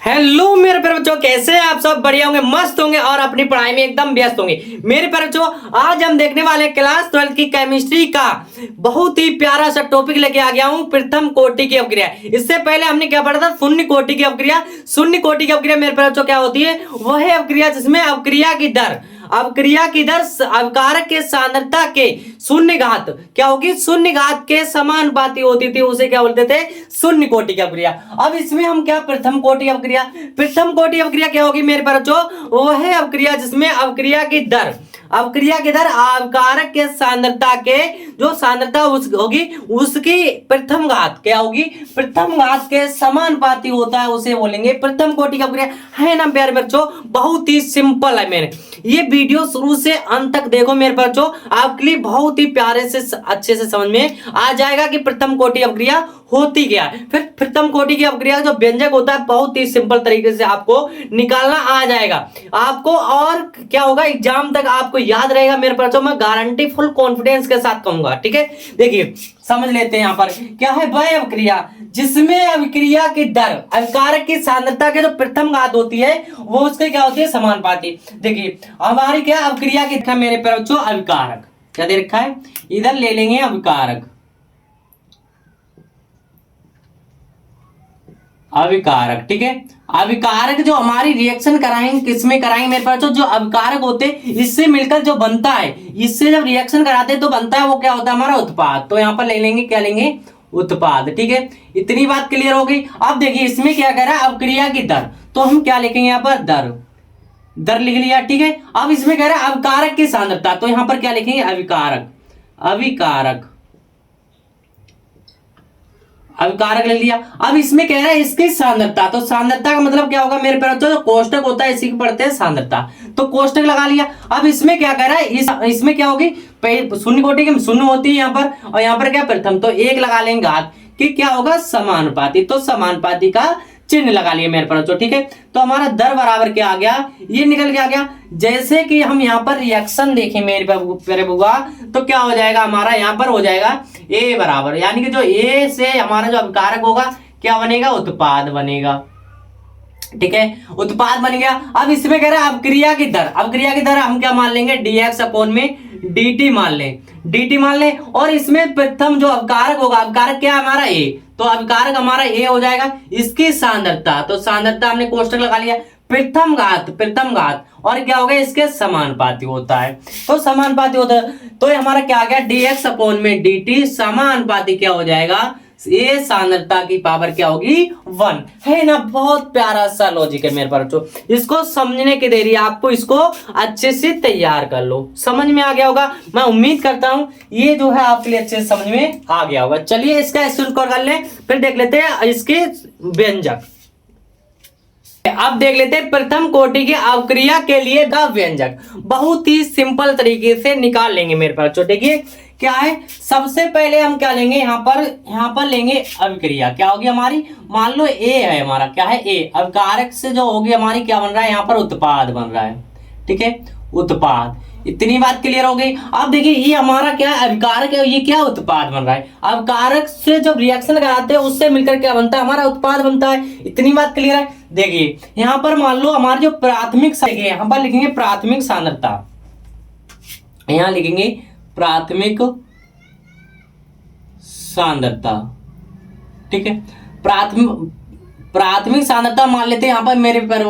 Hello मेरे प्यारे बच्चों, कैसे हैं आप सब? बढ़िया होंगे, मस्त होंगे और अपनी पढ़ाई में एकदम व्यस्त होंगे। मेरे प्यारे बच्चों, आज हम देखने वाले हैं क्लास 12 की केमिस्ट्री का बहुत ही प्यारा सा टॉपिक लेके आ गया हूं, प्रथम कोटि की अपक्रिया। इससे पहले हमने क्या पढ़ा था? शून्य कोटि की अपक्रिया। शून्य कोटि की अपक्रिया मेरे प्यारे बच्चों क्या होती है? वह अपक्रिया जिसमें अपक्रिया की दर अवकारक के सांद्रता के शून्य घात क्या होगी? शून्य घात के समानुपाती होती थी, उसे क्या बोलते थे? शून्य कोटि की अपक्रिया। अब इसमें हम क्या प्रथम कोटि अपक्रिया, प्रथम कोटि अपक्रिया क्या होगी मेरे प्यारे बच्चों? वह अपक्रिया जिसमें अपक्रिया की दर अवकारक के सांद्रता के जो सांद्रता होगी उसकी प्रथम घात क्या होगी? प्रथम घात के समानुपाती होता है, उसे बोलेंगे प्रथम कोटि की अपक्रिया। है ना प्यारे बच्चों? बहुत ही सिंपल है। मेरे ये वीडियो शुरू से अंत तक देखो मेरे बच्चों, आपके लिए बहुत ही प्यारे से अच्छे से समझ में आ जाएगा कि प्रथम कोटि अपक्रिया होती क्या है। फिर प्रथम कोटि की अपक्रिया जो व्यंजक होता है बहुत ही सिंपल तरीके से आपको निकालना आ जाएगा आपको, और क्या होगा एग्जाम तक आपको याद रहेगा मेरे बच्चों। मैं गारंटी फुल कॉन्फिडेंस के साथ कहूंगा, ठीक है? देखिए समझ लेते हैं यहाँ पर क्या है। वह अपक्रिया जिसमें अभिक्रिया की दर अवकारक की सांद्रता के जो प्रथम घात होती है वो उसके क्या होती है? समानुपाती। देखिए हमारी क्या अभिक्रिया की मेरे बच्चों अभिकारक क्या दे रखा है? इधर ले लेंगे अभिकारक, अभिकारक, ठीक है? अभिकारक जो हमारी रिएक्शन कराएंगे किसमें कराएंगे मेरे पास? जो अभिकारक होते इससे मिलकर जो बनता है, इससे जब रिएक्शन कराते हैं तो बनता है वो क्या होता है? हमारा उत्पाद। तो यहाँ पर ले लेंगे, क्या लेंगे? उत्पाद, ठीक है? इतनी बात क्लियर हो गई। अब देखिए इसमें क्या कह रहा है? अपक्रिया की दर, तो हम क्या लिखेंगे यहाँ पर? दर लिख लिया, ठीक है? अब इसमें कह रहा है अवकारक की सांद्रता, तो यहाँ पर क्या लिखेंगे? अभिकारक ले लिया। अब इसमें कह रहा है इसकी सांद्रता, तो सांद्रता का मतलब क्या होगा मेरे प्यारे? जो कोष्टक होता है इसी को पढ़ते हैं सांद्रता, तो कोष्टक लगा लिया। अब इसमें क्या कह रहा है? इसमें क्या होगी? शून्य कोटि की शून्य होती है यहाँ पर, और यहाँ पर क्या प्रथम, तो एक लगा लेंगे घात कि क्या होगा? समानुपाती। तो समानुपाती का चिन्ह लगा लिए मेरे पास, ठीक है? तो हमारा दर बराबर क्या आ गया? ये निकल के आ गया। जैसे कि हम यहाँ पर रिएक्शन देखें मेरे प्यारे बुआ, तो क्या हो जाएगा हमारा? यहाँ पर हो जाएगा ए बराबर, यानी कि जो ए से हमारा जो अभिकारक होगा क्या बनेगा? उत्पाद बनेगा, ठीक है? उत्पाद बन गया। अब इसमें कह रहा है अपक्रिया की दर हम क्या मान लेंगे? dx अपॉन में dt मान लें, और इसमें प्रथम जो अवकारक होगा, अवकारक क्या है हमारा? ए, तो अवकारक हमारा ए हो जाएगा। इसकी सांद्रता, तो सांद्रता हमने कोष्टक लगा लिया। प्रथम घात और क्या होगा? इसके समानुपाती होता है, तो समानुपाती होता है, तो हमारा क्या आ गया? dx अपॉन में dt समानुपाती क्या हो जाएगा? ये सांद्रता की पावर क्या होगी? 1। है ना? बहुत प्यारा सा लॉजिक है मेरे बच्चों, इसको समझने की देरी है आपको, इसको अच्छे से तैयार कर लो। समझ में आ गया होगा, मैं उम्मीद करता हूं ये जो है आपके लिए अच्छे से समझ में आ गया होगा। चलिए इसका स्क्रीनशॉट कर लें, फिर देख लेते हैं इसके व्यंजक। अब देख लेते हैं प्रथम कोटि की अपक्रिया के लिए का व्यंजक। बहुत ही सिंपल तरीके से निकाल लेंगे मेरे पास। देखिए क्या है, सबसे पहले हम क्या लेंगे? यहाँ पर लेंगे अभिक्रिया, क्या होगी हमारी? मान लो ए है हमारा, क्या है? ए। अवकारक से जो होगी हमारी क्या बन रहा है? यहाँ पर उत्पाद बन रहा है, ठीक है? उत्पाद। इतनी बात क्लियर हो गई। अब देखिए ये हमारा क्या है? अभिकारक है, ये क्या उत्पाद बन रहा है? अभिकारक से जब रिएक्शन कराते हैं उससे मिलकर क्या बनता है? हमारा उत्पाद बनता है। इतनी बात क्लियर है। देखिए यहाँ पर मान लो हमारी जो प्राथमिक, यहाँ पर लिखेंगे प्राथमिक सांद्रता, यहाँ लिखेंगे प्राथमिक सांद्रता, ठीक है? प्राथमिक सांद्रता मान लेते हैं यहाँ पर मेरे पर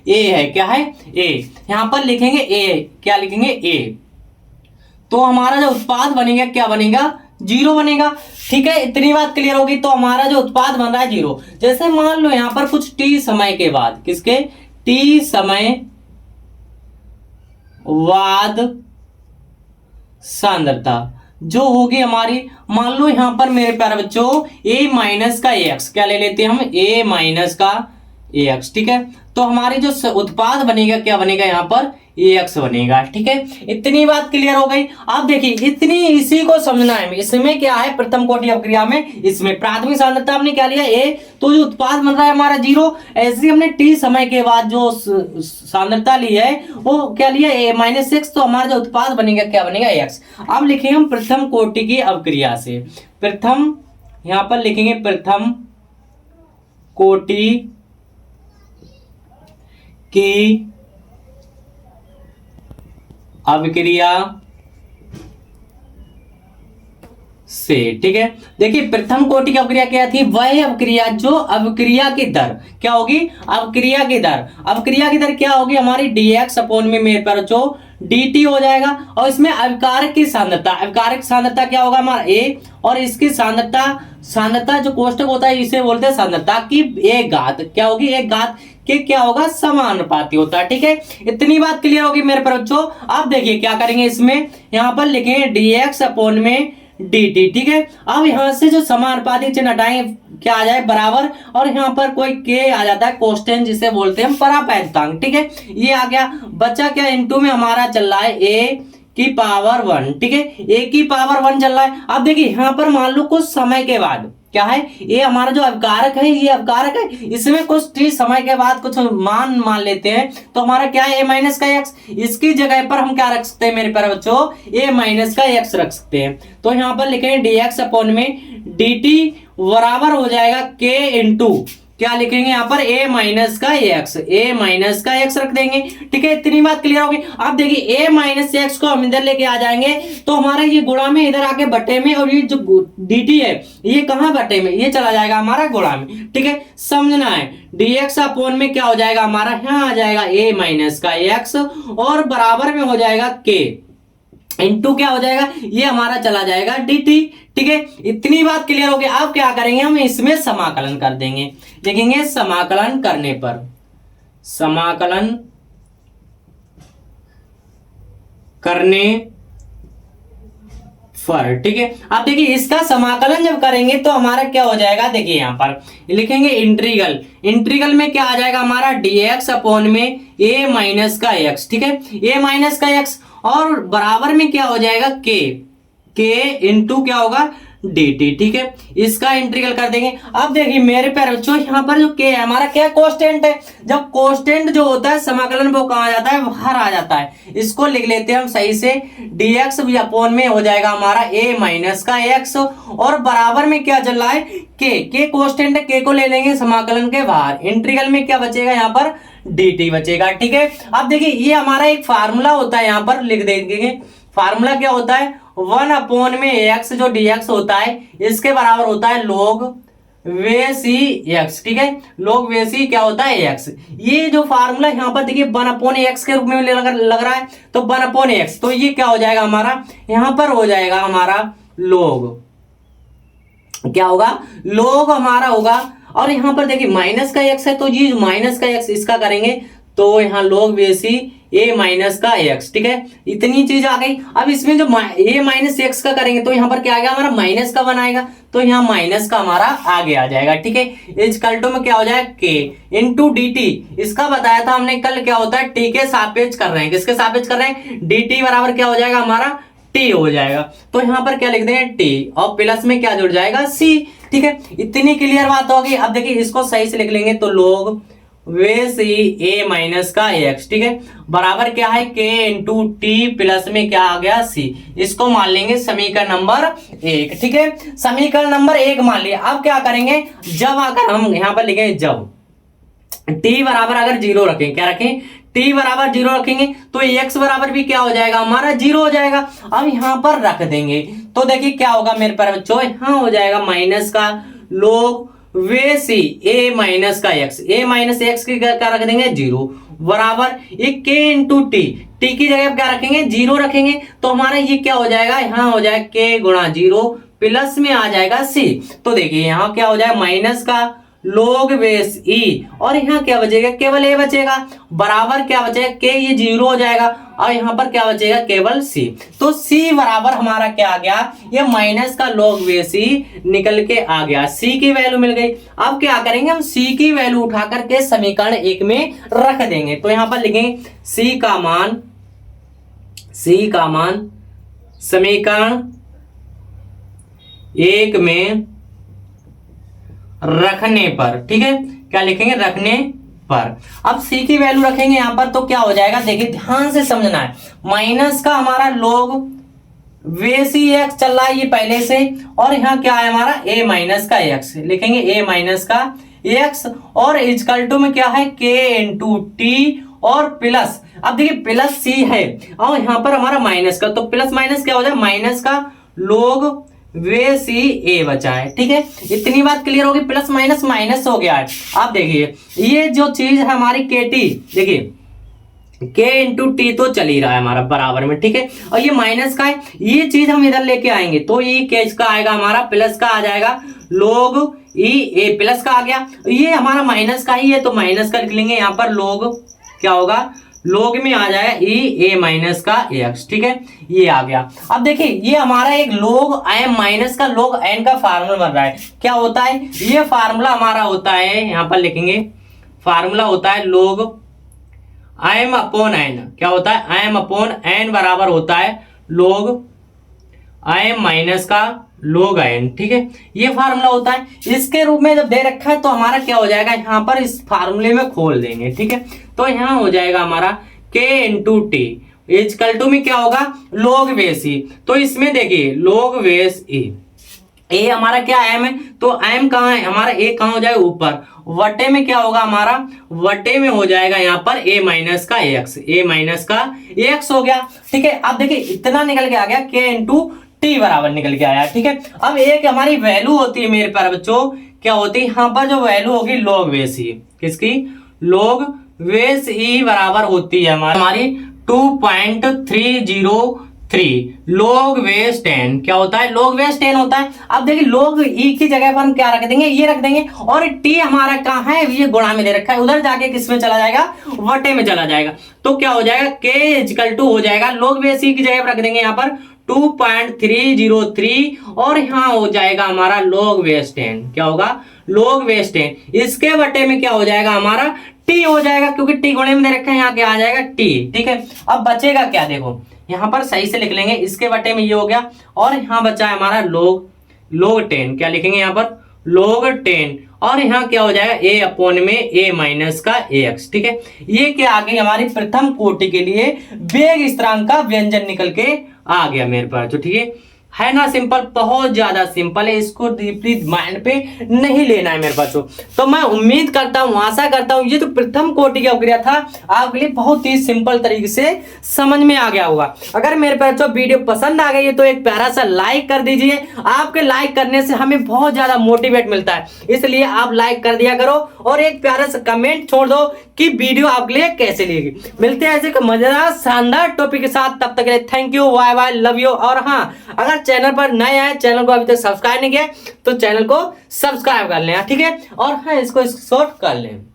ए है, क्या है? ए। यहाँ पर लिखेंगे ए, क्या लिखेंगे? ए। तो हमारा जो उत्पाद बनेगा क्या बनेगा? 0 बनेगा, ठीक है? इतनी बात क्लियर होगी। तो हमारा जो उत्पाद बन रहा है 0। जैसे मान लो यहाँ पर कुछ टी समय के बाद, किसके? टी समय बाद सांद्रता जो होगी हमारी, मान लो यहां पर मेरे प्यारे बच्चों a माइनस का ax, क्या ले लेते हैं हम? a माइनस का ax, ठीक है? तो हमारी जो उत्पाद बनेगा क्या बनेगा? यहाँ पर ax बनेगा, ठीक है? इतनी बात क्लियर हो गई। अब देखिए इसी को समझना है। इसमें क्या है? प्रथम कोटि अपक्रिया में इसमें प्राथमिक सांद्रता हमने क्या लिया? a, तो जो उत्पाद बन रहा है हमारा 0। ऐसे हमने t समय के बाद जो सांद्रता ली है वो क्या लिया? a माइनस x, तो हमारा जो उत्पाद बनेगा क्या बनेगा? x। अब लिखेंगे हम प्रथम कोटि की अपक्रिया से, प्रथम, यहाँ पर लिखेंगे प्रथम कोटि की अभिक्रिया से, ठीक है। देखिए प्रथम कोटि की अभिक्रिया क्या थी, वह अभिक्रिया जो अभिक्रिया की दर क्या होगी, अभिक्रिया की दर, अभिक्रिया की दर क्या होगी हमारी dx अपॉन में मेरे पर जो dt हो जाएगा, और इसमें अभिकारक की सांद्रता, अभिकारक सांद्रता क्या होगा हमारा a, और इसकी सांद्रता, सांद्रता जो कोष्टक होता है इसे बोलते हैं सांद्रता की एक घात, क्या होगी एक घात के क्या होगा समानुपाती होता है, ठीक है। इतनी बात क्लियर होगी मेरे पर बच्चों। अब देखिए क्या करेंगे, इसमें यहां पर लिखेंगे dx अपॉन में dt, ठीक है। अब यहां से जो समानुपाती चिन्ह हटाएंगे क्या आ जाए बराबर, और यहाँ पर कोई k आ जाता है कोष्टक जिसे बोलते हैं परापैतांक, ठीक है। ये आ गया, बच्चा क्या इनटू में हमारा चल रहा है a की पावर 1, ठीक है, a की पावर 1 चल रहा है। अब देखिए यहाँ पर मान लो कुछ समय के बाद क्या है, ये हमारा जो अवकारक है, ये अवकारक है, इसमें कुछ t समय के बाद कुछ मान लेते हैं, तो हमारा क्या है a माइनस का x, इसकी जगह पर हम क्या रख सकते हैं मेरे प्यारे बच्चों, a माइनस का x रख सकते हैं। तो यहाँ पर लिखेंगे dx अपॉन में dt बराबर हो जाएगा k इंटू क्या लिखेंगे यहाँ पर a माइनस का x, a माइनस का x रख देंगे, ठीक है। इतनी बात क्लियर होगी। अब देखिए a माइनस x को हम इधर लेके आ जाएंगे तो हमारा ये गुणा में इधर आके बटे में, और ये जो dt है ये कहाँ बटे में, ये चला जाएगा हमारा गुणा में, ठीक है। समझना है dx अपॉन में क्या हो जाएगा हमारा, यहाँ आ जाएगा a माइनस का x और बराबर में हो जाएगा k इंटू क्या हो जाएगा, ये हमारा चला जाएगा dt, ठीक है। इतनी बात क्लियर हो गई। अब क्या करेंगे हम इसमें समाकलन कर देंगे, देखेंगे समाकलन करने पर, समाकलन करने पर, ठीक है। अब देखिए इसका समाकलन जब करेंगे तो हमारा क्या हो जाएगा, देखिए यहाँ पर लिखेंगे इंटीग्रल, इंटीग्रल में क्या आ जाएगा हमारा dx अपॉन में a माइनस का x, ठीक है, a माइनस का x और बराबर में क्या हो जाएगा k इंटू क्या होगा dt, ठीक है। इसका इंटीग्रल कर देंगे। अब देखिए मेरे प्यारे बच्चों यहाँ पर जो k है हमारा क्या कांस्टेंट है, जब कांस्टेंट जो होता है समाकलन वो कहाँ आ जाता है, बाहर आ जाता है। इसको लिख लेते हैं हम सही से, dx अपॉन में हो जाएगा हमारा a माइनस का x और बराबर में क्या चल रहा है k कांस्टेंट है, k को ले लेंगे समाकलन के बाहर, इंटीग्रल में क्या बचेगा यहाँ पर dt बचेगा, ठीक है। अब देखिए ये हमारा एक फार्मूला होता है, यहाँ पर लिख देंगे फार्मूला क्या होता है, 1 अपॉन में x जो dx होता है इसके बराबर होता है log वेसी x, ठीक है, log वेसी क्या होता है x। ये जो फार्मूला यहाँ पर देखिए 1 अपॉन x के रूप में लग रहा है, तो 1 अपॉन x, तो ये क्या हो जाएगा हमारा, यहाँ पर हो जाएगा हमारा log, क्या होगा log हमारा होगा, और यहाँ पर देखिए माइनस का x है तो ये माइनस का x इसका करेंगे तो यहाँ log वेसी a माइनस का x, ठीक है। इतनी चीज आ गई। अब इसमें जो a माइनस x का करेंगे तो यहाँ पर क्या आ गया हमारा माइनस का बनाएगा, तो यहाँ माइनस का हमारा आगे आ जाएगा, ठीक है। इस कल्टो में क्या हो जाएगा k इंटू dt, इसका बताया था हमने कल क्या होता है t के सापेक्ष कर रहे हैं, किसके सापेक्ष कर रहे हैं, dt बराबर क्या हो जाएगा हमारा t हो जाएगा, तो यहाँ पर क्या लिख देंगे t और प्लस में क्या जुड़ जाएगा c, ठीक है। इतनी क्लियर बात होगी। अब देखिए इसको सही से लिख लेंगे तो log वेसी a माइनस का x, ठीक है, बराबर क्या है k इंटू टी प्लस में क्या आ गया c, इसको मान लेंगे समीकरण नंबर 1, ठीक है। समीकरण नंबर 1 मान लिया। अब क्या करेंगे, जब आकर हम यहाँ पर लिखेंगे जब t बराबर अगर 0 रखें, क्या रखें t बराबर 0 रखेंगे तो x बराबर भी क्या हो जाएगा हमारा 0 हो जाएगा। अब यहाँ पर रख देंगे तो देखिए क्या होगा मेरे प्यारे बच्चों, यहाँ हो जाएगा माइनस का log वेसी a माइनस का x, a माइनस एक्स की क्या रख देंगे 0 बराबर ये k इंटू टी, टी की जगह क्या रखेंगे 0 रखेंगे, तो हमारा ये क्या हो जाएगा, यहाँ हो जाएगा k गुणा 0 प्लस में आ जाएगा c, तो देखिए यहाँ क्या हो जाएगा माइनस का log बेस e और यहाँ क्या बचेगा केवल a बचेगा, बराबर क्या बचेगा k, ये 0 हो जाएगा और यहाँ पर क्या बचेगा केवल c, तो c बराबर हमारा क्या आ गया, ये माइनस का log बेस e निकल के आ गया, c की वैल्यू मिल गई। अब क्या करेंगे हम c की वैल्यू उठा करके समीकरण 1 में रख देंगे, तो यहाँ पर लिखेंगे c का मान समीकरण 1 में रखने पर, ठीक है, क्या लिखेंगे रखने पर। अब c की वैल्यू रखेंगे यहाँ पर तो क्या हो जाएगा, देखिए ध्यान से समझना है, माइनस का हमारा log वेसी x चल रहा है ये पहले से, और यहाँ क्या है हमारा a माइनस का x, लिखेंगे a माइनस का एक्स और इक्वल टू में क्या है के इंटू टी और प्लस, अब देखिए प्लस सी है और यहाँ पर हमारा माइनस का, तो प्लस माइनस क्या हो जाए माइनस का लोग वे सी ए बचा है। ठीक है, इतनी बात क्लियर होगी। प्लस माइनस माइनस हो गया है। अब देखिए ये जो चीज है हमारी के टी, देखिए के इंटू टी तो चल ही रहा है हमारा बराबर में। ठीक है, और ये माइनस का है, ये चीज हम इधर लेके आएंगे तो ये के का आएगा हमारा प्लस का आ जाएगा लोग ई ए, प्लस का आ गया। ये हमारा माइनस का ही है तो माइनस का लिख लेंगे यहाँ पर, लोग क्या होगा लोग में आ जाए ई ए माइनस का एक्स। ठीक है, ये आ गया। अब देखिए ये हमारा एक लोग एम माइनस का लोग एन का फार्मूला बन रहा है। क्या होता है ये फार्मूला हमारा होता है, यहाँ पर लिखेंगे फार्मूला होता है लोग एम अपॉन एन। क्या होता है एम अपॉन एन बराबर होता है लोग एम माइनस का लोग एन। ठीक है, ये फार्मूला होता है। इसके रूप में जब दे रखा है तो हमारा क्या हो जाएगा, यहाँ पर इस फार्मूले में खोल देंगे। ठीक है, तो यहाँ हो जाएगा हमारा के इंटू टी इक्वल टू में क्या होगा लोग बेस ई। तो इसमें देखिए लोग बेस ई, ए हमारा क्या एम है तो एम कहाँ है हमारा, ए कहाँ हो जाएगा ऊपर, वटे में क्या होगा हमारा, वटे में हो जाएगा यहाँ पर ए माइनस का एक्स, ए माइनस का एक्स हो गया। ठीक है, अब देखिए इतना निकल के आ गया के इंटू टी बराबर निकल के आया। ठीक है, अब एक हमारी वैल्यू होती है मेरे प्यारे बच्चों, क्या होती है यहाँ पर जो वैल्यू होगी लोग बेस ई, किसकी लोग बेस ई बराबर होती है हमारी 2.303 लोग बेस 10। क्या होता है लोग बेस 10 होता है। अब देखिए लोग ई की जगह पर हम क्या रख देंगे, ये रख देंगे, और टी हमारा कहाँ है ये गुणा में दे रखा है, उधर जाके किस में चला जाएगा वटे में चला जाएगा। तो क्या हो जाएगा के इक्वल टू हो जाएगा लोग बेस ई की जगह पर रख देंगे यहाँ पर 2.303 और यहाँ हो जाएगा हमारा लोग बेस 10। क्या होगा लोग बेस 10, इसके बटे में क्या हो जाएगा हमारा टी हो जाएगा, क्योंकि टी गुणे में दे रखा है यहाँ क्या आ जाएगा टी। ठीक है, अब बचेगा क्या देखो यहाँ पर सही से लिख लेंगे, इसके बटे में ये हो गया और यहाँ बचा है हमारा लोग 10। क्या लिखेंगे यहाँ पर लोग 10 और यहाँ क्या हो जाएगा ए अपॉन में ए माइनस का एक्स। ठीक है, ये क्या आ गई हमारी प्रथम कोटि के लिए वेग स्थिरांक का व्यंजन निकल के आ गया मेरे पास। तो ठीक है ना सिंपल, बहुत ज्यादा सिंपल है, इसको डीपली माइंड पे नहीं लेना है मेरे बच्चों। तो मैं उम्मीद करता हूँ आशा करता हूँ ये जो प्रथम कोटि का अपग्रेड था आपके लिए बहुत ही सिंपल तरीके से समझ में आ गया होगा। अगर मेरे बच्चों वीडियो पसंद आ गई है तो एक प्यारा सा लाइक कर दीजिए, आपके लाइक करने से हमें बहुत ज्यादा मोटिवेट मिलता है, इसलिए आप लाइक कर दिया करो और एक प्यारा सा कमेंट छोड़ दो कि वीडियो आपके लिए कैसे लगी। मिलते हैं ऐसे मजेदार शानदार टॉपिक के साथ, तब तक के लिए thank you, bye bye, love you. और हाँ अगर चैनल पर नए आए, चैनल को अभी तक सब्सक्राइब नहीं किया तो चैनल को सब्सक्राइब कर लें। ठीक है, और हाँ इसको शॉर्ट कर लें।